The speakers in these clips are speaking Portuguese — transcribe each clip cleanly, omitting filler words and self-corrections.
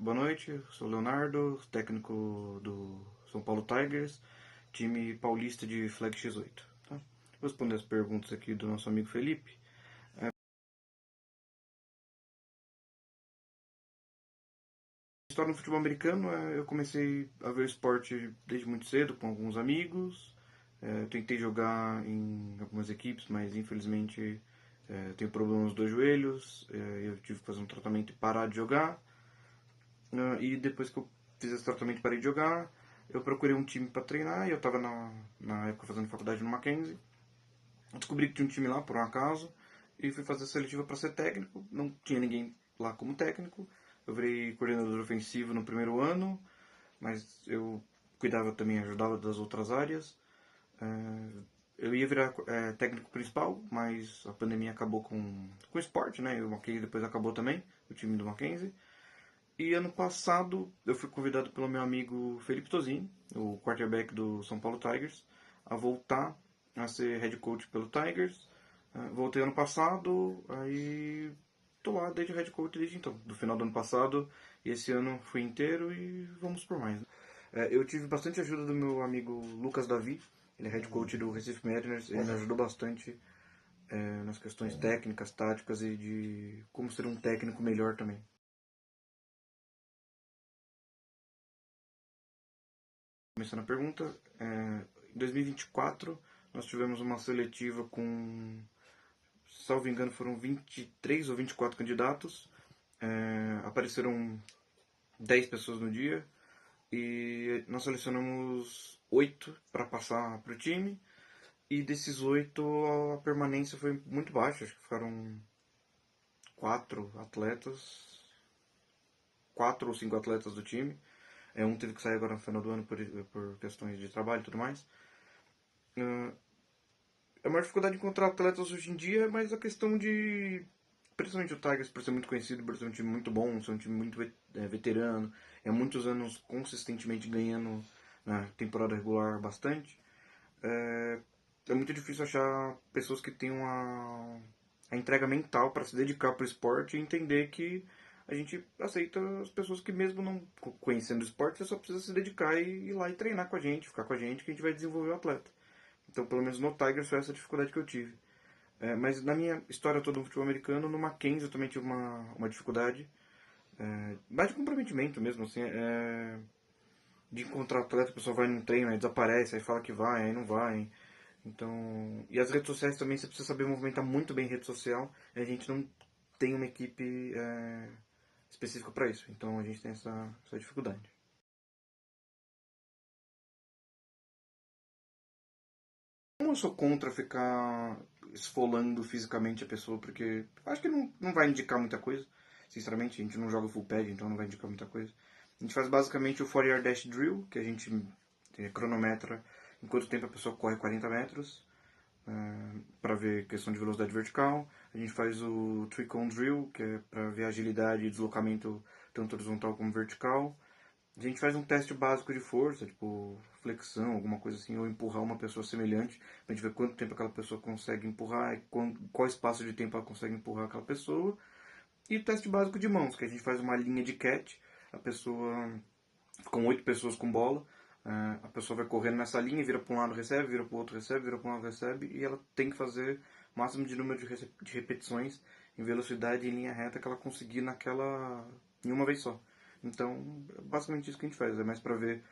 boa noite. Sou o Leonardo, técnico do São Paulo Tigers, time paulista de Flag X8. Tá? Vou responder as perguntas aqui do nosso amigo Felipe. História no futebol americano, eu comecei a ver esporte desde muito cedo com alguns amigos. Eu tentei jogar em algumas equipes, mas infelizmente tenho problemas nos dois joelhos. Eu tive que fazer um tratamento e parar de jogar. E depois que eu fiz esse tratamento e parei de jogar, eu procurei um time para treinar. E eu estava na época fazendo faculdade no Mackenzie. Eu descobri que tinha um time lá por um acaso e fui fazer a seletiva para ser técnico. Não tinha ninguém lá como técnico. Eu virei coordenador ofensivo no primeiro ano, mas eu cuidava também, ajudava das outras áreas. Eu ia virar técnico principal, mas a pandemia acabou com o esporte, né? E o Mackenzie depois acabou também, o time do Mackenzie. E ano passado eu fui convidado pelo meu amigo Felipe Tozini, o quarterback do São Paulo Tigers, a voltar a ser head coach pelo Tigers. Voltei ano passado, aí tô lá desde head coach desde então, do final do ano passado, e esse ano fui inteiro e vamos por mais. Eu tive bastante ajuda do meu amigo Lucas Davi, ele é head coach do Recife Mariners, ele me ajudou bastante nas questões técnicas, táticas e de como ser um técnico melhor também. Começando a pergunta, em 2024 nós tivemos uma seletiva com, salvo engano, foram 23 ou 24 candidatos. Apareceram 10 pessoas no dia e nós selecionamos 8 para passar para o time. E desses 8 a permanência foi muito baixa, acho que ficaram 4 atletas, 4 ou 5 atletas do time. Um teve que sair agora no final do ano por questões de trabalho e tudo mais. É uma dificuldade de encontrar atletas hoje em dia, mas a questão de. Principalmente o Tigers, por ser muito conhecido, por ser um time muito bom, ser um time muito veterano, há muitos anos consistentemente ganhando na temporada regular bastante. É muito difícil achar pessoas que tenham a entrega mental para se dedicar para o esporte e entender que a gente aceita as pessoas que, mesmo não conhecendo o esporte, você só precisa se dedicar e ir lá e treinar com a gente, ficar com a gente, que a gente vai desenvolver o atleta. Então, pelo menos no Tigers foi essa dificuldade que eu tive. Mas na minha história toda no futebol americano, no Mackenzie eu também tive uma dificuldade. Mais de comprometimento mesmo, assim. De encontrar atleta, a pessoa vai num treino, aí desaparece, aí fala que vai, aí não vai. Então, e as redes sociais também, você precisa saber movimentar muito bem rede social. E a gente não tem uma equipe específica para isso. Então a gente tem essa dificuldade. Como eu sou contra ficar esfolando fisicamente a pessoa, porque acho que não vai indicar muita coisa. Sinceramente, a gente não joga full pad, então não vai indicar muita coisa. A gente faz basicamente o 4-yard dash drill, que a gente cronometra em quanto tempo a pessoa corre 40 metros, para ver questão de velocidade vertical. A gente faz o 3-cone drill, que é para ver agilidade e deslocamento tanto horizontal como vertical. A gente faz um teste básico de força, tipo flexão, alguma coisa assim, ou empurrar uma pessoa semelhante, pra gente ver quanto tempo aquela pessoa consegue empurrar e qual espaço de tempo ela consegue empurrar aquela pessoa. E o teste básico de mãos, que a gente faz uma linha de catch, a pessoa. Ficam 8 pessoas com bola, a pessoa vai correndo nessa linha, vira para um lado, recebe, vira para o outro, recebe, vira para um lado, recebe, e ela tem que fazer o máximo de número de repetições em velocidade em linha reta que ela conseguir em uma vez só. Então, é basicamente isso que a gente faz. É mais para ver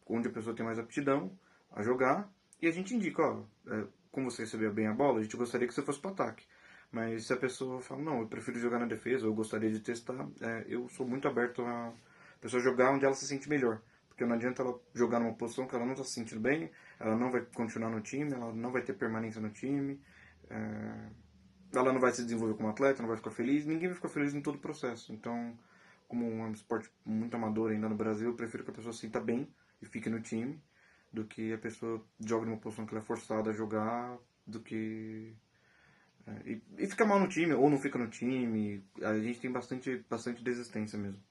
onde a pessoa tem mais aptidão a jogar. E a gente indica, ó, como você recebeu bem a bola, a gente gostaria que você fosse para o ataque. Mas se a pessoa fala, não, eu prefiro jogar na defesa, ou eu gostaria de testar, eu sou muito aberto a pessoa jogar onde ela se sente melhor. Porque não adianta ela jogar numa posição que ela não está se sentindo bem, ela não vai continuar no time, ela não vai ter permanência no time, ela não vai se desenvolver como atleta, não vai ficar feliz, ninguém vai ficar feliz em todo o processo. Então, como é um esporte muito amador ainda no Brasil, eu prefiro que a pessoa se sinta bem e fique no time, do que a pessoa jogue numa posição que ela é forçada a jogar, do que. E fica mal no time, ou não fica no time. A gente tem bastante desistência mesmo.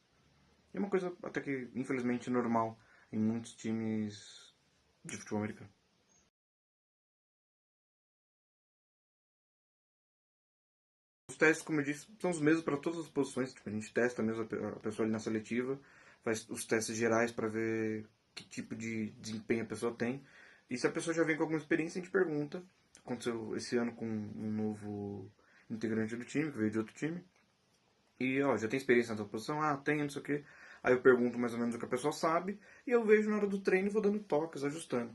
E é uma coisa até que, infelizmente, normal em muitos times de futebol americano. testes, como eu disse, são os mesmos para todas as posições. Tipo, a gente testa mesmo a pessoa ali na seletiva, faz os testes gerais para ver que tipo de desempenho a pessoa tem. E se a pessoa já vem com alguma experiência, a gente pergunta. Aconteceu esse ano com um novo integrante do time, que veio de outro time. E, ó, já tem experiência nessa posição? Ah, tem, não sei o quê. Aí eu pergunto mais ou menos o que a pessoa sabe, e eu vejo na hora do treino e vou dando toques, ajustando.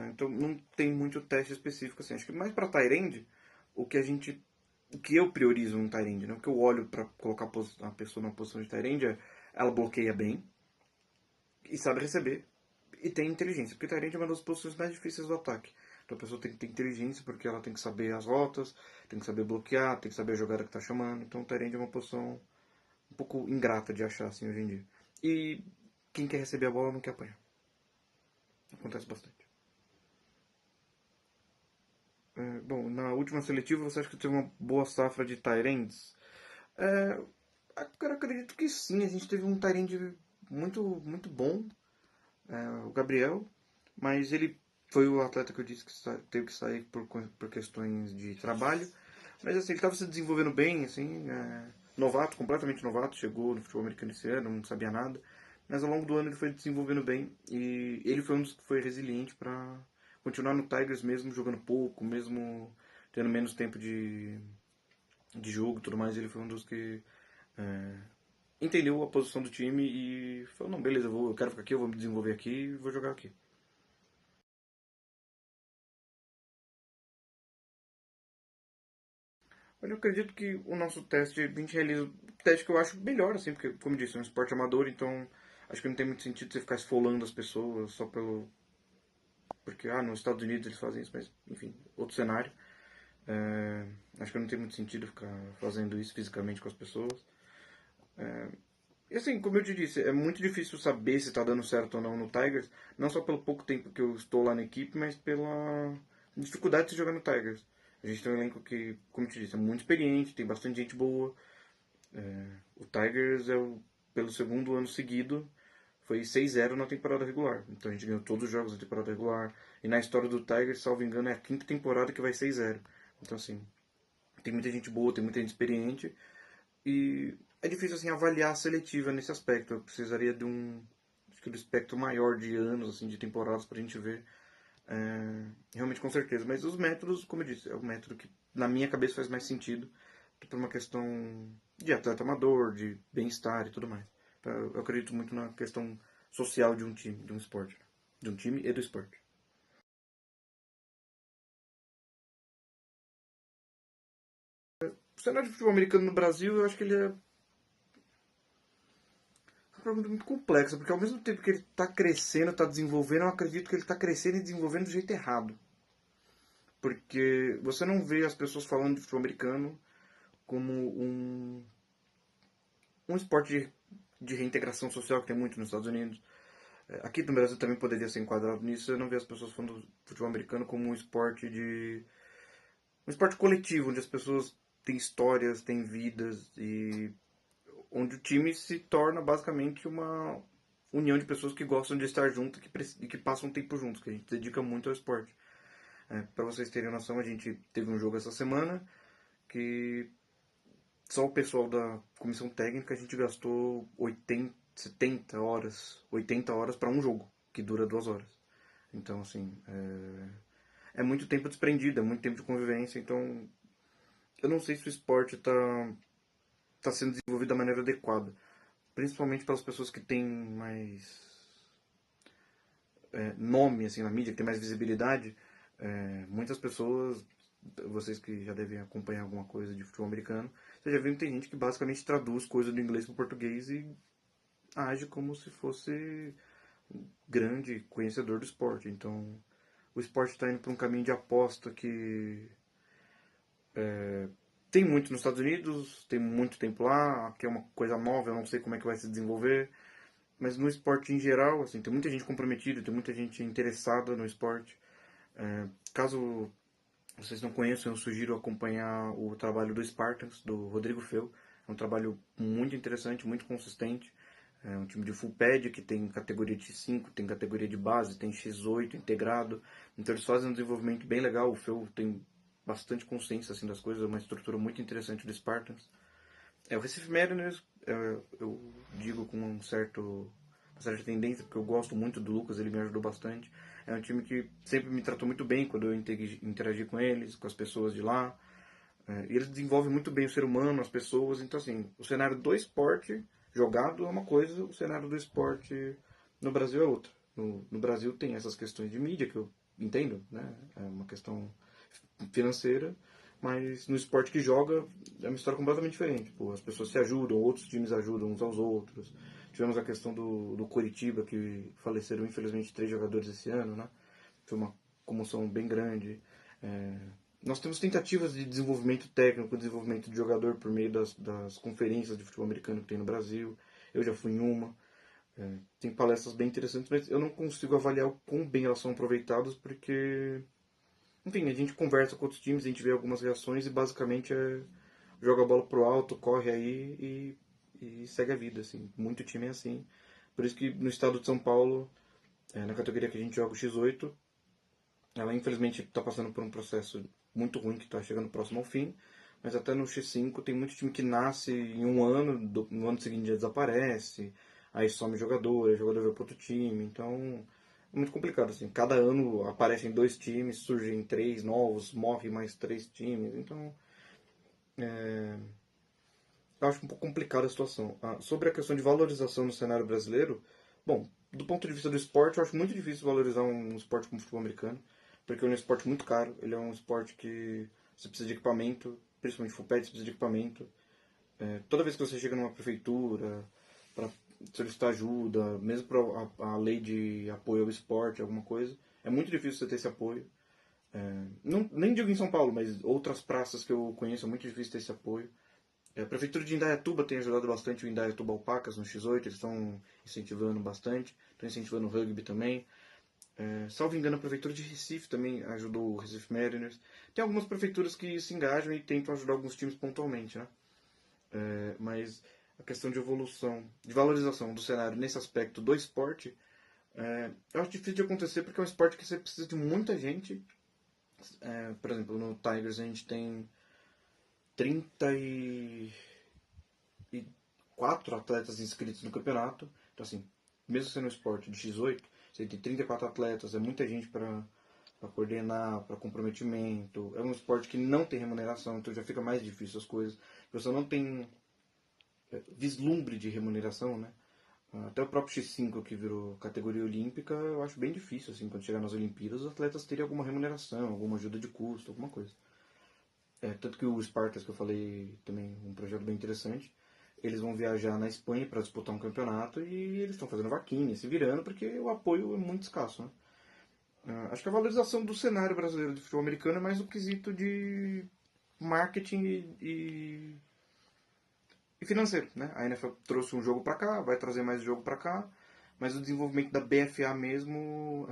Então não tem muito teste específico assim. Acho que mais para Tyrande, o que a gente. O que eu priorizo no Tyrande, né? O que eu olho para colocar a pessoa na posição de Tyrande é ela bloqueia bem e sabe receber e tem inteligência, porque Tyrande é uma das posições mais difíceis do ataque. Então a pessoa tem que ter inteligência porque ela tem que saber as rotas, tem que saber bloquear, tem que saber a jogada que tá chamando. Então Tyrande é uma posição um pouco ingrata de achar assim hoje em dia. E quem quer receber a bola não quer apanhar. Acontece bastante. Bom, na última seletiva você acha que teve uma boa safra de Tyrands? É, eu acredito que sim, a gente teve um Tyrande muito bom, o Gabriel, mas ele foi o atleta que eu disse que teve que sair por questões de trabalho. Mas assim, ele estava se desenvolvendo bem, assim, novato, completamente novato, chegou no futebol americano esse ano, não sabia nada. Mas ao longo do ano ele foi desenvolvendo bem e ele foi um dos que foi resiliente para continuar no Tigers mesmo jogando pouco, mesmo tendo menos tempo de jogo e tudo mais. Ele foi um dos que entendeu a posição do time e falou, não, beleza, eu quero ficar aqui, eu vou me desenvolver aqui e vou jogar aqui. Olha, eu acredito que o nosso teste, a gente realiza um teste que eu acho melhor, assim, porque, como eu disse, é um esporte amador, então acho que não tem muito sentido você ficar esfolando as pessoas só pelo. Porque, nos Estados Unidos eles fazem isso, mas, enfim, outro cenário. Acho que não tem muito sentido ficar fazendo isso fisicamente com as pessoas. E assim, como eu te disse, é muito difícil saber se está dando certo ou não no Tigers, não só pelo pouco tempo que eu estou lá na equipe, mas pela dificuldade de se jogar no Tigers. A gente tem um elenco que, como eu te disse, é muito experiente, tem bastante gente boa. O Tigers pelo segundo ano seguido, foi 6-0 na temporada regular. Então a gente ganhou todos os jogos da temporada regular. E na história do Tigers, salvo engano, é a quinta temporada que vai 6-0. Então assim, tem muita gente boa, tem muita gente experiente. E é difícil assim avaliar a seletiva nesse aspecto. Eu precisaria de acho que do espectro maior de anos, assim, de temporadas pra gente ver. Realmente com certeza. Mas os métodos, como eu disse, é o método que na minha cabeça faz mais sentido por uma questão de atleta amador, de bem-estar e tudo mais. Eu acredito muito na questão social de um time, de um esporte. Né? De um time e do esporte. O cenário de futebol americano no Brasil, eu acho que ele é uma pergunta muito complexa, porque ao mesmo tempo que ele está crescendo, está desenvolvendo, eu acredito que ele está crescendo e desenvolvendo do jeito errado. Porque você não vê as pessoas falando de futebol americano como um esporte de reintegração social que tem muito nos Estados Unidos. Aqui no Brasil também poderia ser enquadrado nisso. Eu não vejo as pessoas falando do futebol americano como um esporte coletivo, onde as pessoas têm histórias, têm vidas e onde o time se torna basicamente uma união de pessoas que gostam de estar juntas e que passam tempo juntos, que a gente dedica muito ao esporte. Para vocês terem noção, a gente teve um jogo essa semana que só o pessoal da comissão técnica a gente gastou 80, 70 horas, 80 horas para um jogo, que dura 2 horas. Então, assim, é muito tempo desprendido, é muito tempo de convivência. Então, eu não sei se o esporte tá sendo desenvolvido da maneira adequada. Principalmente pelas pessoas que têm mais nome assim, na mídia, que tem mais visibilidade. Muitas pessoas, vocês que já devem acompanhar alguma coisa de futebol americano, você já viu que tem gente que basicamente traduz coisa do inglês para o português e age como se fosse um grande conhecedor do esporte. Então, o esporte está indo para um caminho de aposta que tem muito nos Estados Unidos, tem muito tempo lá, que é uma coisa nova, eu não sei como é que vai se desenvolver. Mas no esporte em geral, assim, tem muita gente comprometida, tem muita gente interessada no esporte. Caso vocês não conheçam, eu sugiro acompanhar o trabalho do Spartans, do Rodrigo Feu. É um trabalho muito interessante, muito consistente. É um time de full pad que tem categoria de X5, tem categoria de base, tem X8 integrado. Então eles fazem um desenvolvimento bem legal. O Feu tem bastante consciência assim, das coisas, é uma estrutura muito interessante do Spartans. O Recife Mariners, eu digo com uma certa tendência, porque eu gosto muito do Lucas, ele me ajudou bastante. É um time que sempre me tratou muito bem quando eu interagi com eles, com as pessoas de lá. E eles desenvolvem muito bem o ser humano, as pessoas. Então, assim, o cenário do esporte jogado é uma coisa, o cenário do esporte no Brasil é outra. No Brasil tem essas questões de mídia, que eu entendo, né? É uma questão financeira, mas no esporte que joga é uma história completamente diferente. Pô, as pessoas se ajudam, outros times ajudam uns aos outros. Tivemos a questão do Coritiba, que faleceram infelizmente 3 jogadores esse ano, né? Foi uma comoção bem grande. É, nós temos tentativas de desenvolvimento técnico, desenvolvimento de jogador por meio das conferências de futebol americano que tem no Brasil. Eu já fui em uma. Tem palestras bem interessantes, mas eu não consigo avaliar o quão bem elas são aproveitadas, porque, enfim, a gente conversa com outros times, a gente vê algumas reações e basicamente joga a bola pro alto, corre aí e segue a vida, assim. Muito time é assim. Por isso que no estado de São Paulo, na categoria que a gente joga o X8, ela infelizmente está passando por um processo muito ruim que está chegando próximo ao fim. Mas até no X5 tem muito time que nasce em um ano, no ano seguinte já desaparece, aí some jogador, aí o jogador vai para outro time. Então é muito complicado assim. Cada ano aparecem 2 times, surgem 3 novos, morrem mais 3 times. Então eu acho um pouco complicada a situação. Sobre a questão de valorização no cenário brasileiro, bom, do ponto de vista do esporte, eu acho muito difícil valorizar um esporte como o futebol americano, porque ele é um esporte muito caro, ele é um esporte que você precisa de equipamento, principalmente full pad, você precisa de equipamento. Toda vez que você chega numa prefeitura para solicitar ajuda, mesmo para a lei de apoio ao esporte, alguma coisa, é muito difícil você ter esse apoio. Não, nem digo em São Paulo, mas outras praças que eu conheço é muito difícil ter esse apoio. A prefeitura de Indaiatuba tem ajudado bastante o Indaiatuba Alpacas no X8, eles estão incentivando bastante, estão incentivando o rugby também. Salvo engano, a prefeitura de Recife também ajudou o Recife Mariners. Tem algumas prefeituras que se engajam e tentam ajudar alguns times pontualmente, né? Mas a questão de evolução, de valorização do cenário nesse aspecto do esporte, eu acho difícil de acontecer porque é um esporte que você precisa de muita gente. Por exemplo, no Tigers a gente tem 34 atletas inscritos no campeonato. Então, assim, mesmo sendo um esporte de X8, você tem 34 atletas, é muita gente para coordenar, para comprometimento. É um esporte que não tem remuneração, então já fica mais difícil as coisas. Você não tem vislumbre de remuneração, né? Até o próprio X5 que virou categoria olímpica, eu acho bem difícil, assim, quando chegar nas Olimpíadas, os atletas terem alguma remuneração, alguma ajuda de custo, alguma coisa. Tanto que o Spartans, que eu falei, também um projeto bem interessante, eles vão viajar na Espanha para disputar um campeonato e eles estão fazendo vaquinha, se virando, porque o apoio é muito escasso, né? Acho que a valorização do cenário brasileiro de futebol americano é mais o quesito de marketing e financeiro, né? A NFL trouxe um jogo para cá, vai trazer mais jogo para cá, mas o desenvolvimento da BFA mesmo,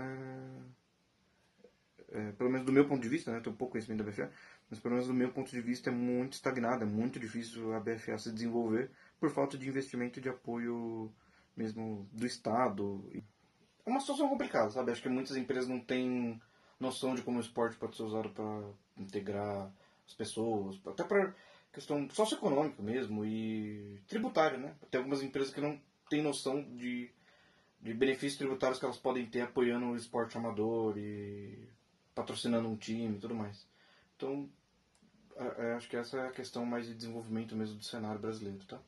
pelo menos do meu ponto de vista, né? Eu tenho pouco conhecimento da BFA, mas pelo menos do meu ponto de vista é muito estagnado, é muito difícil a BFA se desenvolver por falta de investimento e de apoio mesmo do Estado. É uma situação complicada, sabe? Acho que muitas empresas não têm noção de como o esporte pode ser usado para integrar as pessoas, até para questão socioeconômica mesmo e tributária, né? Tem algumas empresas que não têm noção de benefícios tributários que elas podem ter apoiando o esporte amador e patrocinando um time e tudo mais. Então, acho que essa é a questão mais de desenvolvimento mesmo do cenário brasileiro, tá?